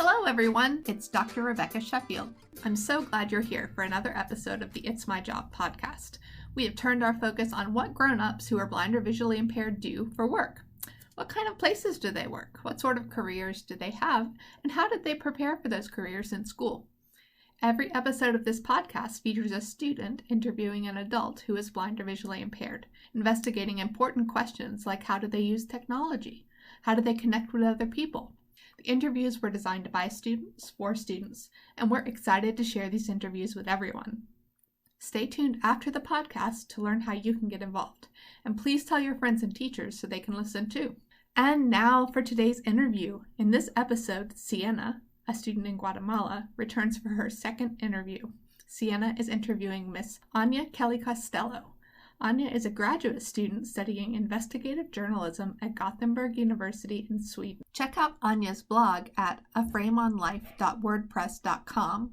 Hello everyone, it's Dr. Rebecca Sheffield. I'm so glad you're here for another episode of the It's My Job podcast. We have turned our focus on what grown-ups who are blind or visually impaired do for work. What kind of places do they work? What sort of careers do they have? And how did they prepare for those careers in school? Every episode of this podcast features a student interviewing an adult who is blind or visually impaired, investigating important questions like how do they use technology? How do they connect with other people? The interviews were designed by students for students, and we're excited to share these interviews with everyone. Stay tuned after the podcast to learn how you can get involved, and please tell your friends and teachers so they can listen too. And now for today's interview. In this episode, Sienna, a student in Guatemala, returns for her second interview. Sienna is interviewing Miss Áine Kelly-Costello. Áine is a graduate student studying investigative journalism at Gothenburg University in Sweden. Check out Áine's blog at aframeonlife.wordpress.com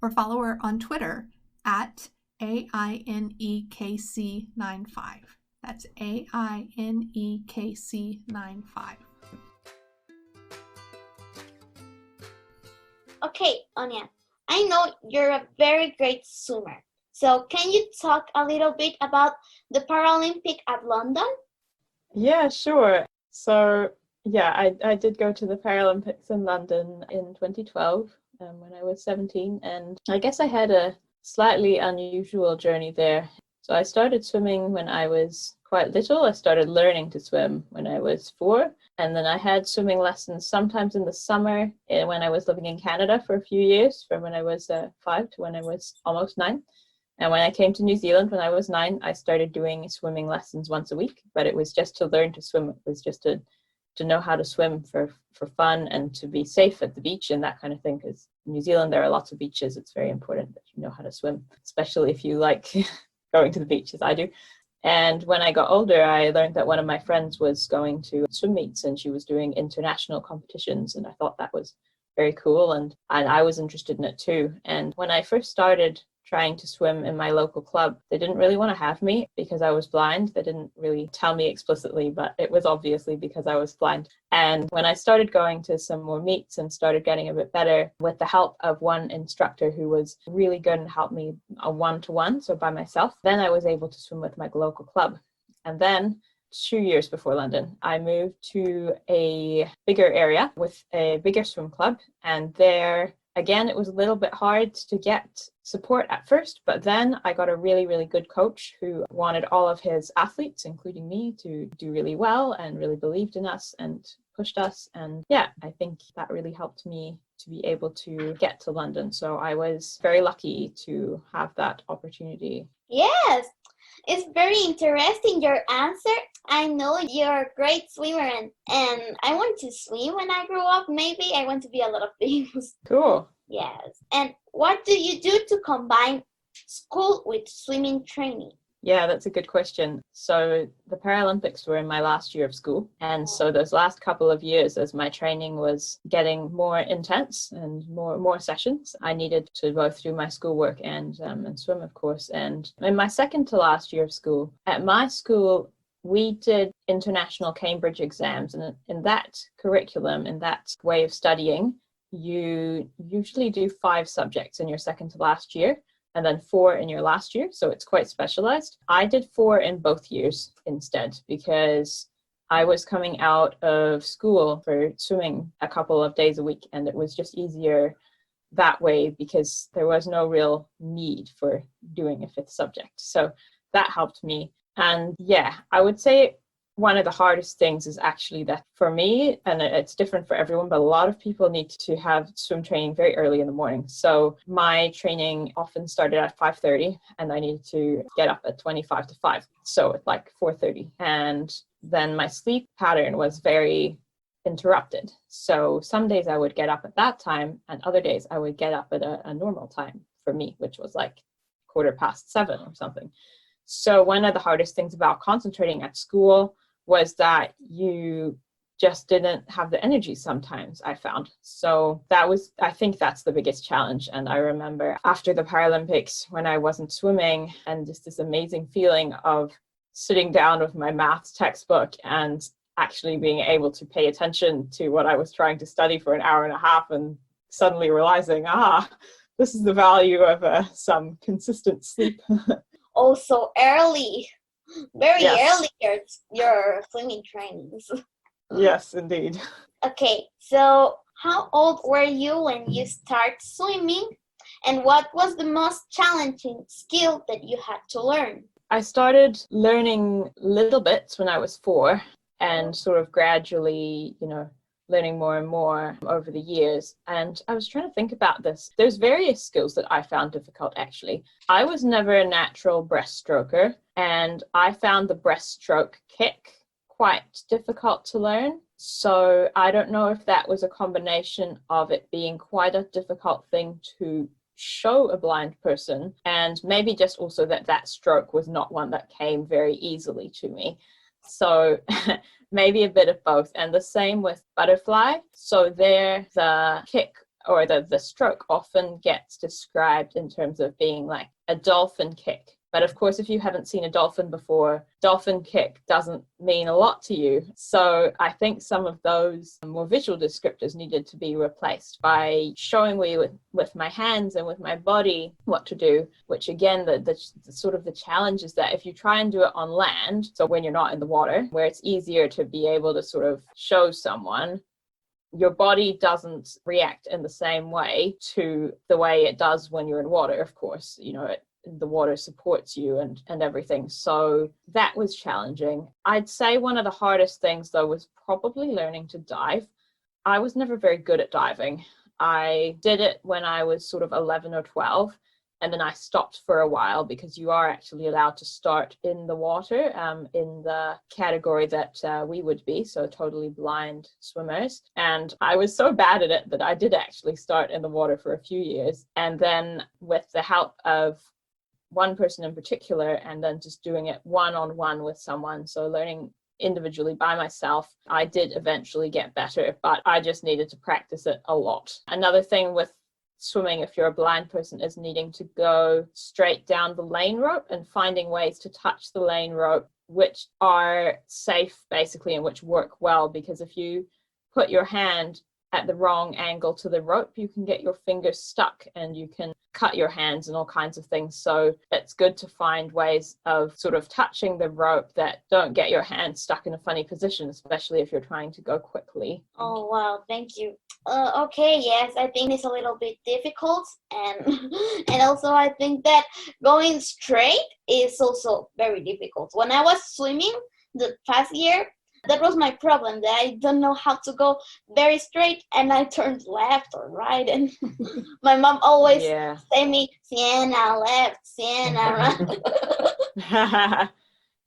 or follow her on Twitter at AINEKC95. That's AINEKC95. Okay, Áine, I know you're a very great swimmer. So can you talk a little bit about the Paralympic at London? Yeah, sure. So, I did go to the Paralympics in London in 2012 when I was 17. And I guess I had a slightly unusual journey there. So I started swimming when I was quite little. I started learning to swim when I was 4. And then I had swimming lessons sometimes in the summer when I was living in Canada for a few years, from when I was 5 to when I was almost 9. And when I came to New Zealand when I was 9, I started doing swimming lessons once a week, but it was just to learn to swim. It was just to know how to swim for fun and to be safe at the beach and that kind of thing. Because in New Zealand, there are lots of beaches. It's very important that you know how to swim, especially if you like going to the beach as I do. And when I got older, I learned that one of my friends was going to swim meets and she was doing international competitions. And I thought that was very cool. And I was interested in it too. And when I first started trying to swim in my local club, they didn't really want to have me because I was blind. They didn't really tell me explicitly, but it was obviously because I was blind. And when I started going to some more meets and started getting a bit better with the help of one instructor who was really good and helped me a one-to-one, so by myself, then I was able to swim with my local club. And then 2 years before London, I moved to a bigger area with a bigger swim club. And there, again, it was a little bit hard to get support at first, but then I got a really, really good coach who wanted all of his athletes, including me, to do really well and really believed in us and pushed us. And yeah, I think that really helped me to be able to get to London. So I was very lucky to have that opportunity. Yes, it's very interesting, your answer. I know you're a great swimmer and I want to swim when I grow up. Maybe I want to be a lot of things. Cool. Yes. And what do you do to combine school with swimming training? Yeah, that's a good question. So the Paralympics were in my last year of school. And so those last couple of years, as my training was getting more intense and more sessions, I needed to both do my schoolwork and swim, of course. And in my second to last year of school, at my school, we did international Cambridge exams. And in that curriculum, in that way of studying, you usually do 5 subjects in your second to last year, and then 4 in your last year. So it's quite specialized. I did 4 in both years instead because I was coming out of school for swimming a couple of days a week, and it was just easier that way because there was no real need for doing a 5th subject. So that helped me. And yeah, I would say one of the hardest things is actually that for me, and it's different for everyone, but a lot of people need to have swim training very early in the morning. So my training often started at 5:30 and I needed to get up at 25 to 5. So it's like 4:30. And then my sleep pattern was very interrupted. So some days I would get up at that time and other days I would get up at a normal time for me, which was like 7:15 or something. So one of the hardest things about concentrating at school was that you just didn't have the energy sometimes, I found. So I think that's the biggest challenge. And I remember after the Paralympics when I wasn't swimming and just this amazing feeling of sitting down with my maths textbook and actually being able to pay attention to what I was trying to study for an hour and a half and suddenly realizing, this is the value of some consistent sleep. Oh, so early. Very Yes. early your swimming trainings. Yes, indeed. Okay, so how old were you when you started swimming? And what was the most challenging skill that you had to learn? I started learning little bits when I was 4 and sort of gradually, learning more and more over the years. And I was trying to think about this. There's various skills that I found difficult, actually. I was never a natural breaststroker, and I found the breaststroke kick quite difficult to learn. So I don't know if that was a combination of it being quite a difficult thing to show a blind person, and maybe just also that stroke was not one that came very easily to me. So maybe a bit of both. And the same with butterfly. So there, the kick or the stroke often gets described in terms of being like a dolphin kick. But of course, if you haven't seen a dolphin before, dolphin kick doesn't mean a lot to you. So I think some of those more visual descriptors needed to be replaced by showing me with my hands and with my body what to do, which again, the sort of the challenge is that if you try and do it on land, so when you're not in the water, where it's easier to be able to sort of show someone, your body doesn't react in the same way to the way it does when you're in water, of course. The water supports you and everything. So that was challenging. I'd say one of the hardest things, though, was probably learning to dive. I was never very good at diving. I did it when I was sort of 11 or 12, and then I stopped for a while because you are actually allowed to start in the water in the category that we would be, so totally blind swimmers. And I was so bad at it that I did actually start in the water for a few years. And then with the help of one person in particular, and then just doing it one-on-one with someone, so learning individually by myself, I did eventually get better, but I just needed to practice it a lot. Another thing with swimming, if you're a blind person, is needing to go straight down the lane rope and finding ways to touch the lane rope which are safe basically and which work well, because if you put your hand at the wrong angle to the rope, you can get your fingers stuck and you can cut your hands and all kinds of things. So it's good to find ways of sort of touching the rope that don't get your hand stuck in a funny position, especially if you're trying to go quickly. Oh, wow, thank you. Okay, yes, I think it's a little bit difficult, and and also I think that going straight is also very difficult. When I was swimming the past year, that was my problem, that I don't know how to go very straight, and I turned left or right, and my mom always say me, Sienna left, Sienna right.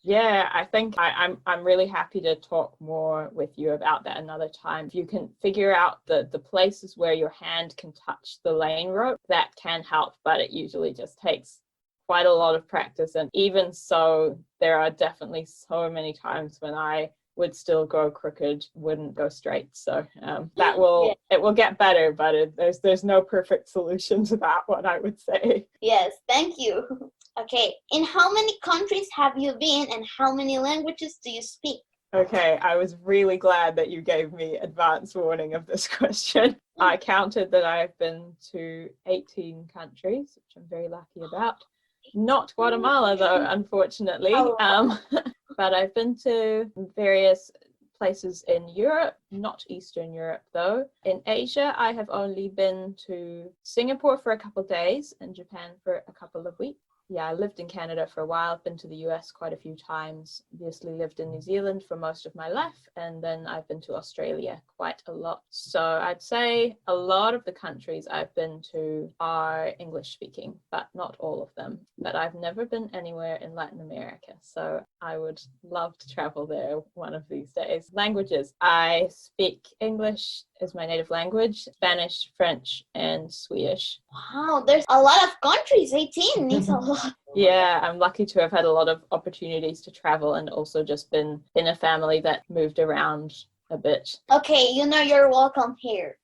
Yeah, I think I'm really happy to talk more with you about that another time. If you can figure out the places where your hand can touch the lane rope, that can help, but it usually just takes quite a lot of practice. And even so, there are definitely so many times when I would still go crooked, wouldn't go straight. So it will get better, but there's no perfect solution to that one, I would say. Yes, thank you. Okay, in how many countries have you been, and how many languages do you speak? Okay, I was really glad that you gave me advance warning of this question. I counted that I've been to 18 countries, which I'm very lucky about. Not Guatemala, though, unfortunately. But I've been to various places in Europe, not Eastern Europe, though. In Asia, I have only been to Singapore for a couple of days and Japan for a couple of weeks. Yeah, I lived in Canada for a while. I've been to the US quite a few times. Obviously lived in New Zealand for most of my life, and then I've been to Australia quite a lot. So I'd say a lot of the countries I've been to are English speaking, but not all of them. But I've never been anywhere in Latin America, so I would love to travel there one of these days. Languages. I speak English as my native language, Spanish, French, and Swedish. Wow, there's a lot of countries. 18 is a lot. Yeah, I'm lucky to have had a lot of opportunities to travel, and also just been in a family that moved around a bit. Okay, you're welcome here.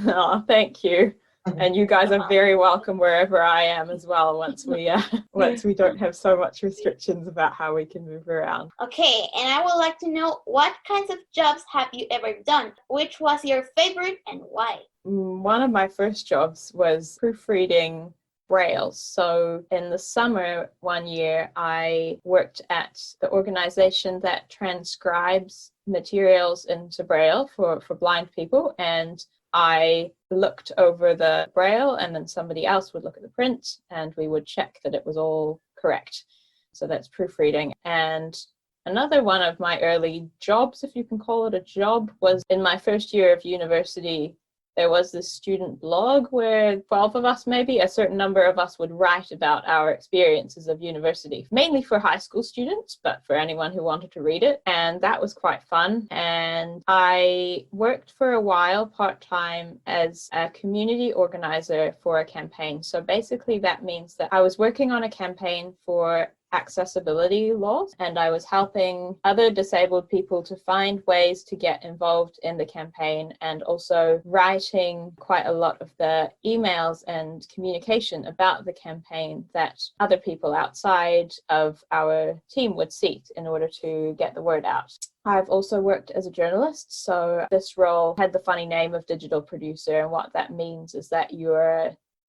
Oh, thank you. And you guys are very welcome wherever I am as well once we don't have so much restrictions about how we can move around. Okay, and I would like to know, what kinds of jobs have you ever done? Which was your favorite and why? One of my first jobs was proofreading Braille. So in the summer one year, I worked at the organization that transcribes materials into Braille for blind people, and I looked over the Braille, and then somebody else would look at the print and we would check that it was all correct. So that's proofreading. And another one of my early jobs, if you can call it a job, was in my first year of university. There was this student blog where 12 of us, maybe a certain number of us, would write about our experiences of university, mainly for high school students, but for anyone who wanted to read it. And that was quite fun. And I worked for a while part-time as a community organizer for a campaign. So basically that means that I was working on a campaign for accessibility laws, and I was helping other disabled people to find ways to get involved in the campaign, and also writing quite a lot of the emails and communication about the campaign that other people outside of our team would see in order to get the word out. I've also worked as a journalist, so this role had the funny name of digital producer, and what that means is that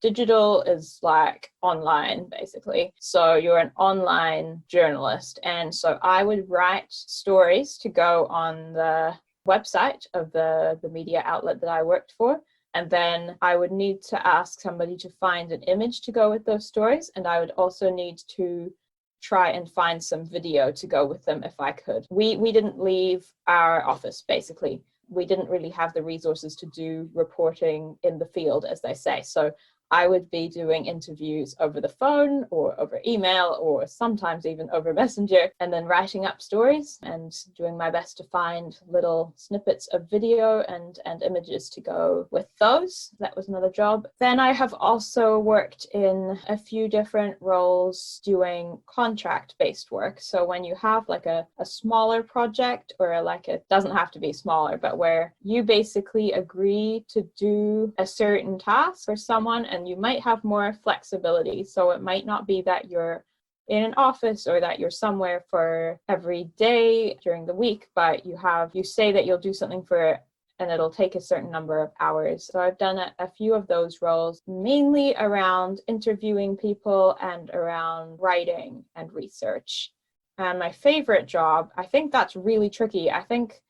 digital is like online, basically. So you're an online journalist. And so I would write stories to go on the website of the media outlet that I worked for. And then I would need to ask somebody to find an image to go with those stories. And I would also need to try and find some video to go with them if I could. We didn't leave our office, basically. We didn't really have the resources to do reporting in the field, as they say. So I would be doing interviews over the phone or over email or sometimes even over Messenger, and then writing up stories and doing my best to find little snippets of video and images to go with those. That was another job. Then I have also worked in a few different roles doing contract-based work. So when you have like a smaller project, or it doesn't have to be smaller, but where you basically agree to do a certain task for someone, and you might have more flexibility. So it might not be that you're in an office or that you're somewhere for every day during the week, but you say that you'll do something for, and it'll take a certain number of hours. So I've done a few of those roles, mainly around interviewing people and around writing and research. And my favorite job, I think that's really tricky. I think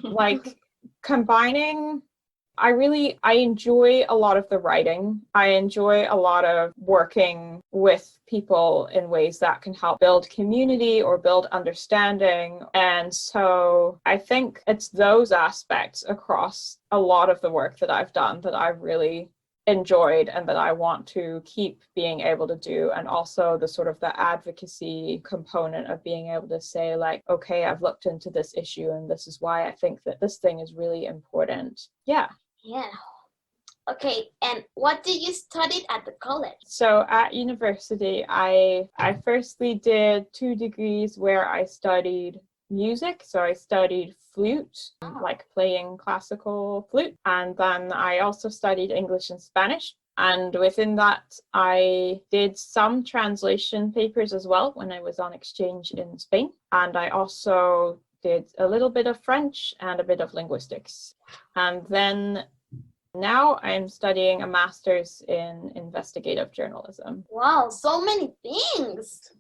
like combining, I enjoy a lot of the writing. I enjoy a lot of working with people in ways that can help build community or build understanding. And so I think it's those aspects across a lot of the work that I've done that I've really enjoyed and that I want to keep being able to do. And also the sort of the advocacy component of being able to say like, okay, I've looked into this issue and this is why I think that this thing is really important. Yeah. Okay, and what did you study at the college? So at university, I firstly did 2 degrees where I studied music. So I studied flute, like playing classical flute. And then I also studied English and Spanish. And within that, I did some translation papers as well when I was on exchange in Spain. And I also did a little bit of French and a bit of linguistics. And then now I'm studying a master's in investigative journalism. Wow, so many things.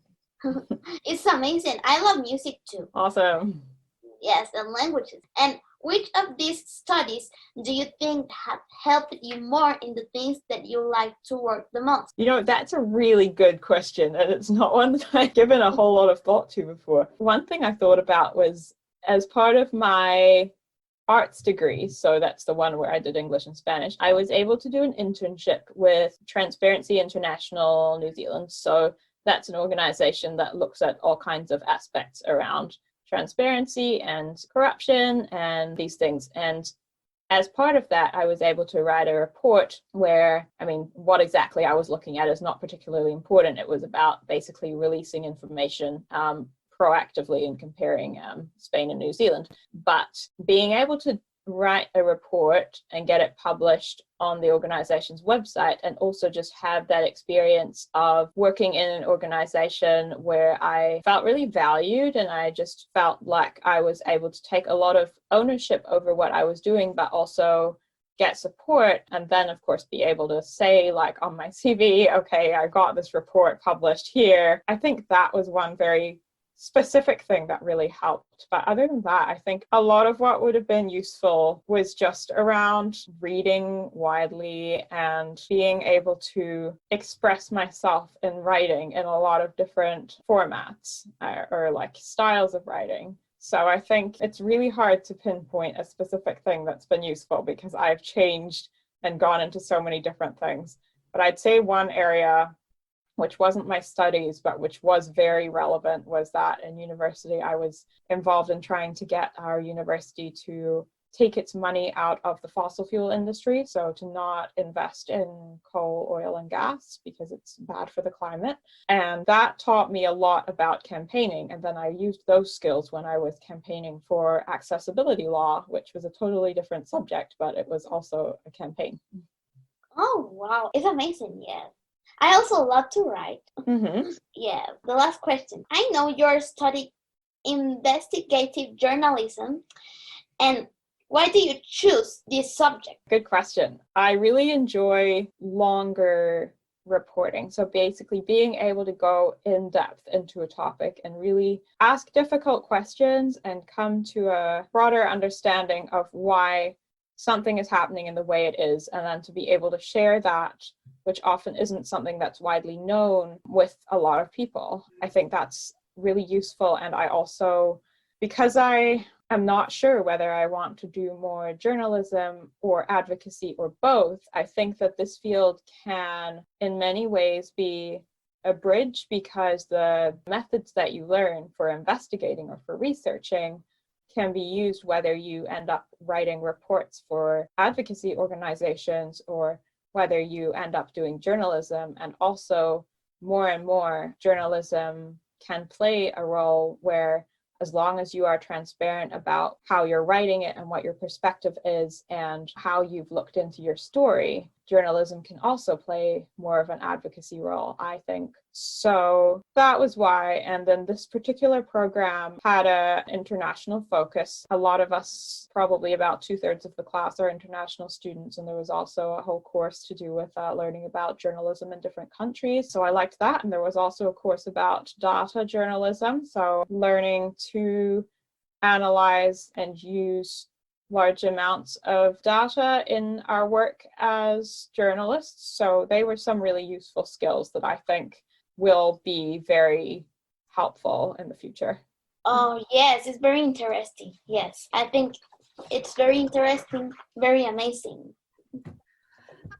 It's amazing. I love music too. Awesome. Yes, and languages. And which of these studies do you think have helped you more in the things that you like to work the most? You know, that's a really good question, and it's not one that I've given a whole lot of thought to before. One thing I thought about was, as part of my arts degree, so that's the one where I did English and Spanish, I was able to do an internship with Transparency International New Zealand. So that's an organization that looks at all kinds of aspects around transparency and corruption and these things. And as part of that, I was able to write a report where, what exactly I was looking at is not particularly important. It was about basically releasing information proactively and comparing Spain and New Zealand. But being able to write a report and get it published on the organization's website, and also just have that experience of working in an organization where I felt really valued, and I just felt like I was able to take a lot of ownership over what I was doing, but also get support, and then of course be able to say, like, on my CV, okay, I got this report published here. I think that was one very specific thing that really helped. But other than that, I think a lot of what would have been useful was just around reading widely and being able to express myself in writing in a lot of different formats or like styles of writing. So I think it's really hard to pinpoint a specific thing that's been useful, because I've changed and gone into so many different things. But I'd say one area which wasn't my studies, but which was very relevant, was that in university I was involved in trying to get our university to take its money out of the fossil fuel industry, so to not invest in coal, oil, and gas because it's bad for the climate. And that taught me a lot about campaigning. And then I used those skills when I was campaigning for accessibility law, which was a totally different subject, but it was also a campaign. Oh, wow. It's amazing, yeah. I also love to write. Mm-hmm. Yeah, the last question. I know you're studying investigative journalism, and why do you choose this subject? Good question. I really enjoy longer reporting. So basically being able to go in depth into a topic and really ask difficult questions and come to a broader understanding of why something is happening in the way it is, and then to be able to share that, which often isn't something that's widely known, with a lot of people. I think that's really useful. And I also, because I am not sure whether I want to do more journalism or advocacy or both, I think that this field can in many ways be a bridge, because the methods that you learn for investigating or for researching can be used whether you end up writing reports for advocacy organizations or whether you end up doing journalism. And also, more and more, journalism can play a role where, as long as you are transparent about how you're writing it and what your perspective is and how you've looked into your story, journalism can also play more of an advocacy role, I think. So that was why. And then this particular program had an international focus. A lot of us, probably about 2/3 of the class, are international students. And there was also a whole course to do with learning about journalism in different countries. So I liked that. And there was also a course about data journalism. So learning to analyze and use large amounts of data in our work as journalists. So they were some really useful skills that I think will be very helpful in the future. Oh, yes, it's very interesting. Yes, I think it's very interesting, very amazing.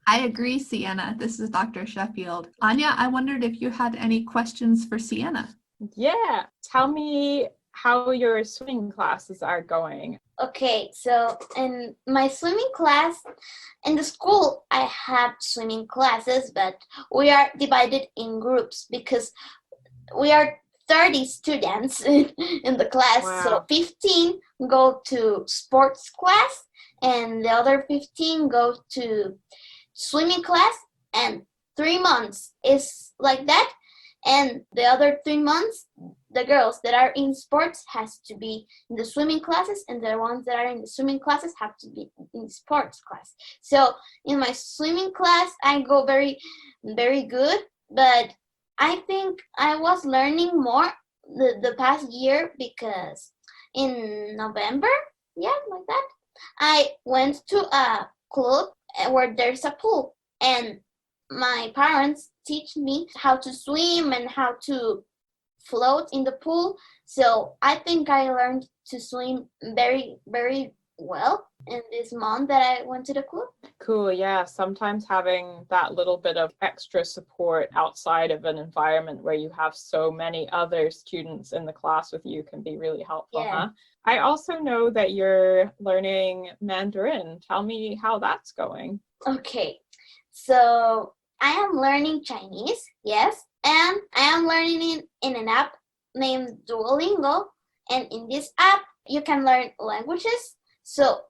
I agree, Sienna. This is Dr. Sheffield. Áine, I wondered if you had any questions for Sienna. Yeah, tell me how your swimming classes are going. Okay, so in my swimming class, in the school, I have swimming classes, but we are divided in groups because we are 30 students in the class. Wow. So 15 go to sports class, and the other 15 go to swimming class, and 3 months is like that. And the other 3 months, the girls that are in sports has to be in the swimming classes, and the ones that are in the swimming classes have to be in sports class. So in my swimming class, I go very, very good, but I think I was learning more the past year, because in November, yeah, like that, I went to a club where there's a pool, and my parents teach me how to swim and how to float in the pool. So I think I learned to swim very, very well in this month that I went to the club. Cool, yeah. Sometimes having that little bit of extra support outside of an environment where you have so many other students in the class with you can be really helpful, Yeah. huh? I also know that you're learning Mandarin. Tell me how that's going. Okay, so I am learning Chinese, yes, and I am learning it in an app named Duolingo. And in this app, you can learn languages. So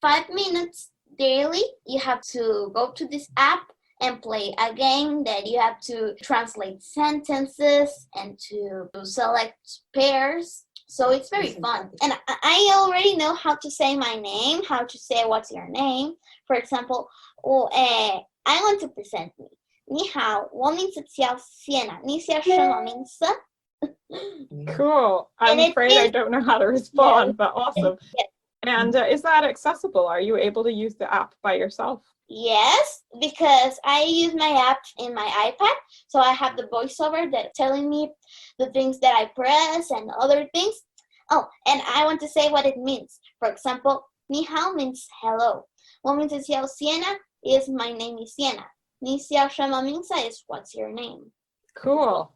5 minutes daily. You have to go to this app and play a game that you have to translate sentences and to select pairs. So it's very fun. And I already know how to say my name, how to say what's your name. For example, I want to present me. 你好，我名字叫 Sienna. 你叫什么名字? Cool. I'm afraid I don't know how to respond, but awesome. Yes. And is that accessible? Are you able to use the app by yourself? Yes, because I use my app in my iPad, so I have the voiceover that's telling me the things that I press and other things. Oh, and I want to say what it means. For example, 你好 means hello. 我名字叫 Sienna is my name is Sienna. 你叫什么名字 is what's your name. Cool.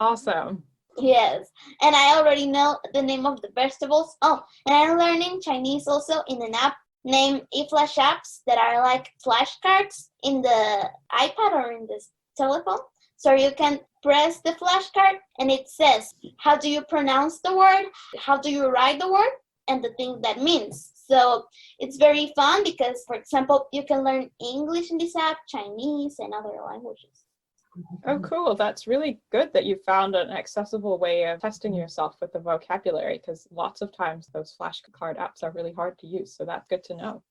Awesome. Yes, and I already know the name of the vegetables. Oh, and I'm learning Chinese also in an app named eFlash apps that are like flashcards in the iPad or in the telephone. So you can press the flashcard and it says, how do you pronounce the word? How do you write the word? And the thing that means. So it's very fun because, for example, you can learn English in this app, Chinese, and other languages. Oh, cool. That's really good that you found an accessible way of testing yourself with the vocabulary, because lots of times those flashcard apps are really hard to use. So that's good to know.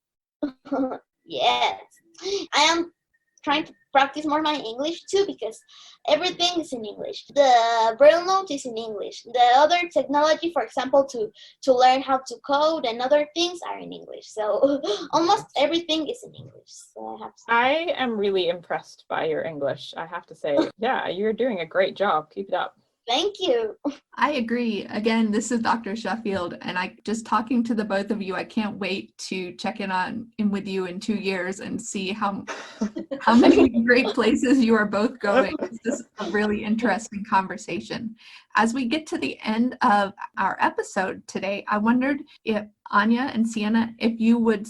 Yes. I am trying to practice more my English too, because everything is in English. The Braille note is in English. The other technology, for example, to learn how to code and other things are in English. So almost everything is in English. So I am really impressed by your English, I have to say. Yeah, you're doing a great job. Keep it up. Thank you. I agree. Again, this is Dr. Sheffield, and I just talking to the both of you, I can't wait to check in with you in 2 years and see how many great places you are both going. This is a really interesting conversation. As we get to the end of our episode today, I wondered if Áine and Sienna, if you would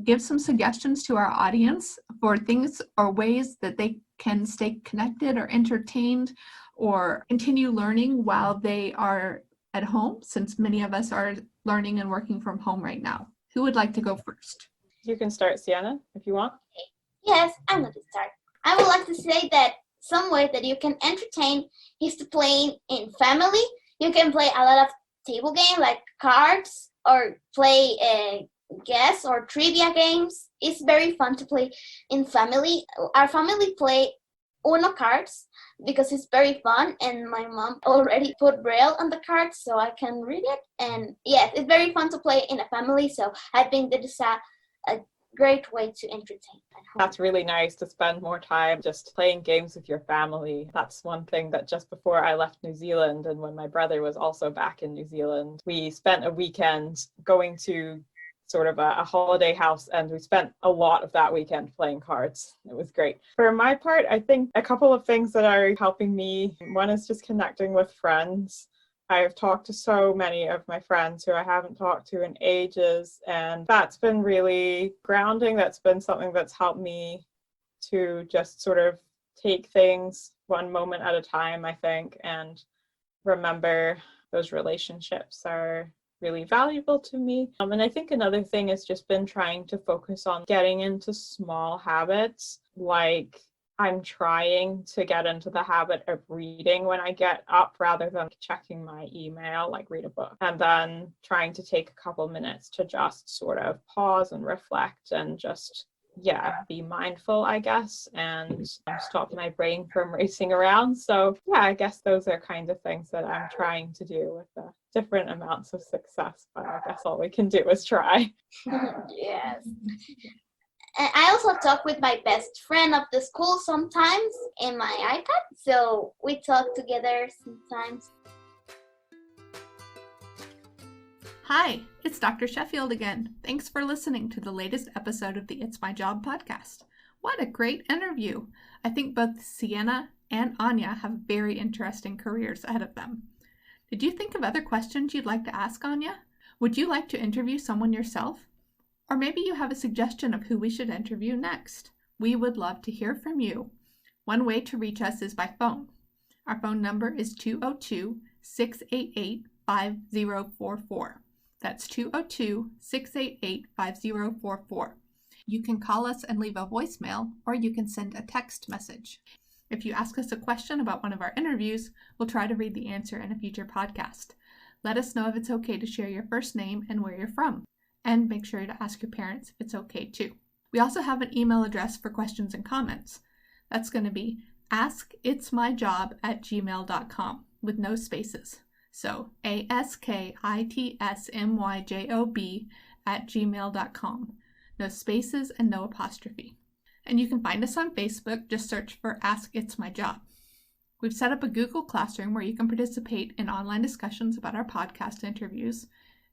give some suggestions to our audience for things or ways that they can stay connected or entertained or continue learning while they are at home, since many of us are learning and working from home right now. Who would like to go first? You can start, Sienna, if you want. Yes, I'm going to start. I would like to say that some way that you can entertain is to play in family. You can play a lot of table games like cards or play guess or trivia games. It's very fun to play in family. Our family play Uno cards because it's very fun, and my mom already put Braille on the cards so I can read it. And yes, it's very fun to play in a family, so I think that is a great way to entertain at home. That's really nice to spend more time just playing games with your family. That's one thing that just before I left New Zealand, and when my brother was also back in New Zealand, we spent a weekend going to sort of a holiday house, and we spent a lot of that weekend playing cards. It was great. For my part, I think a couple of things that are helping me. One is just connecting with friends. I've talked to so many of my friends who I haven't talked to in ages, and that's been really grounding. That's been something that's helped me to just sort of take things one moment at a time, I think, and remember those relationships are really valuable to me. And I think another thing has just been trying to focus on getting into small habits. Like I'm trying to get into the habit of reading when I get up rather than checking my email, like read a book, and then trying to take a couple minutes to just sort of pause and reflect and just be mindful, I guess, and stop my brain from racing around. So I guess those are kind of things that I'm trying to do with different amounts of success, but I guess all we can do is try. Yes. And I also talk with my best friend of the school sometimes in my iPad, so we talk together sometimes. Hi, it's Dr. Sheffield again. Thanks for listening to the latest episode of the It's My Job podcast. What a great interview. I think both Sienna and Áine have very interesting careers ahead of them. Did you think of other questions you'd like to ask Áine? Would you like to interview someone yourself? Or maybe you have a suggestion of who we should interview next. We would love to hear from you. One way to reach us is by phone. Our phone number is 202-688-5044. That's 202-688-5044. You can call us and leave a voicemail, or you can send a text message. If you ask us a question about one of our interviews, we'll try to read the answer in a future podcast. Let us know if it's okay to share your first name and where you're from. And make sure to ask your parents if it's okay too. We also have an email address for questions and comments. That's going to be askitsmyjob@gmail.com with no spaces. So askitsmyjob@gmail.com. No spaces and no apostrophe. And you can find us on Facebook. Just search for Ask It's My Job. We've set up a Google Classroom where you can participate in online discussions about our podcast interviews.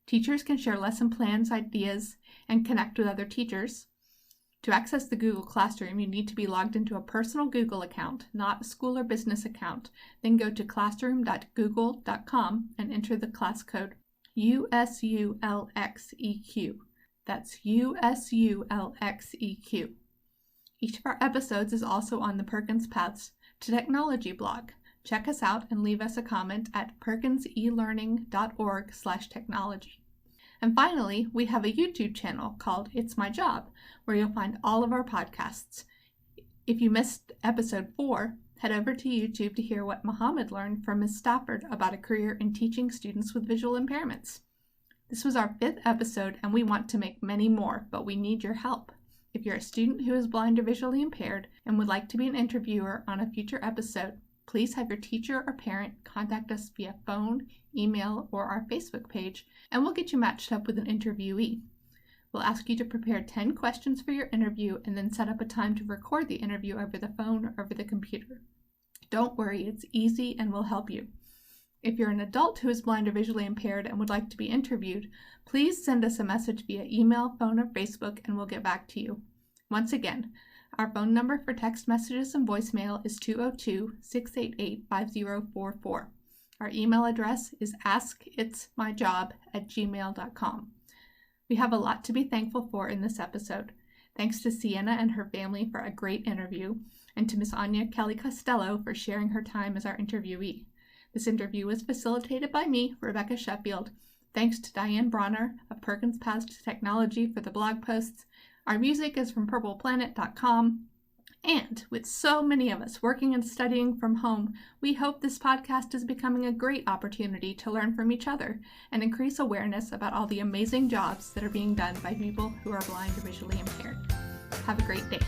Teachers can share lesson plans, ideas, and connect with other teachers. To access the Google Classroom, you need to be logged into a personal Google account, not a school or business account. Then go to classroom.google.com and enter the class code USULXEQ. That's USULXEQ. Each of our episodes is also on the Perkins Paths to Technology blog. Check us out and leave us a comment at perkinselearning.org/technology. And finally, we have a YouTube channel called It's My Job, where you'll find all of our podcasts. If you missed episode 4, head over to YouTube to hear what Mohammed learned from Ms. Stafford about a career in teaching students with visual impairments. This was our 5th episode, and we want to make many more, but we need your help. If you're a student who is blind or visually impaired and would like to be an interviewer on a future episode, please have your teacher or parent contact us via phone, email, or our Facebook page, and we'll get you matched up with an interviewee. We'll ask you to prepare 10 questions for your interview and then set up a time to record the interview over the phone or over the computer. Don't worry, it's easy and we'll help you. If you're an adult who is blind or visually impaired and would like to be interviewed, please send us a message via email, phone, or Facebook, and we'll get back to you. Once again, our phone number for text messages and voicemail is 202-688-5044. Our email address is askitsmyjob@gmail.com. We have a lot to be thankful for in this episode. Thanks to Sienna and her family for a great interview, and to Ms. Áine Kelly-Costello for sharing her time as our interviewee. This interview was facilitated by me, Rebecca Sheffield. Thanks to Diane Bronner of Perkins Paths to Technology for the blog posts. Our music is from purpleplanet.com. And with so many of us working and studying from home, we hope this podcast is becoming a great opportunity to learn from each other and increase awareness about all the amazing jobs that are being done by people who are blind or visually impaired. Have a great day.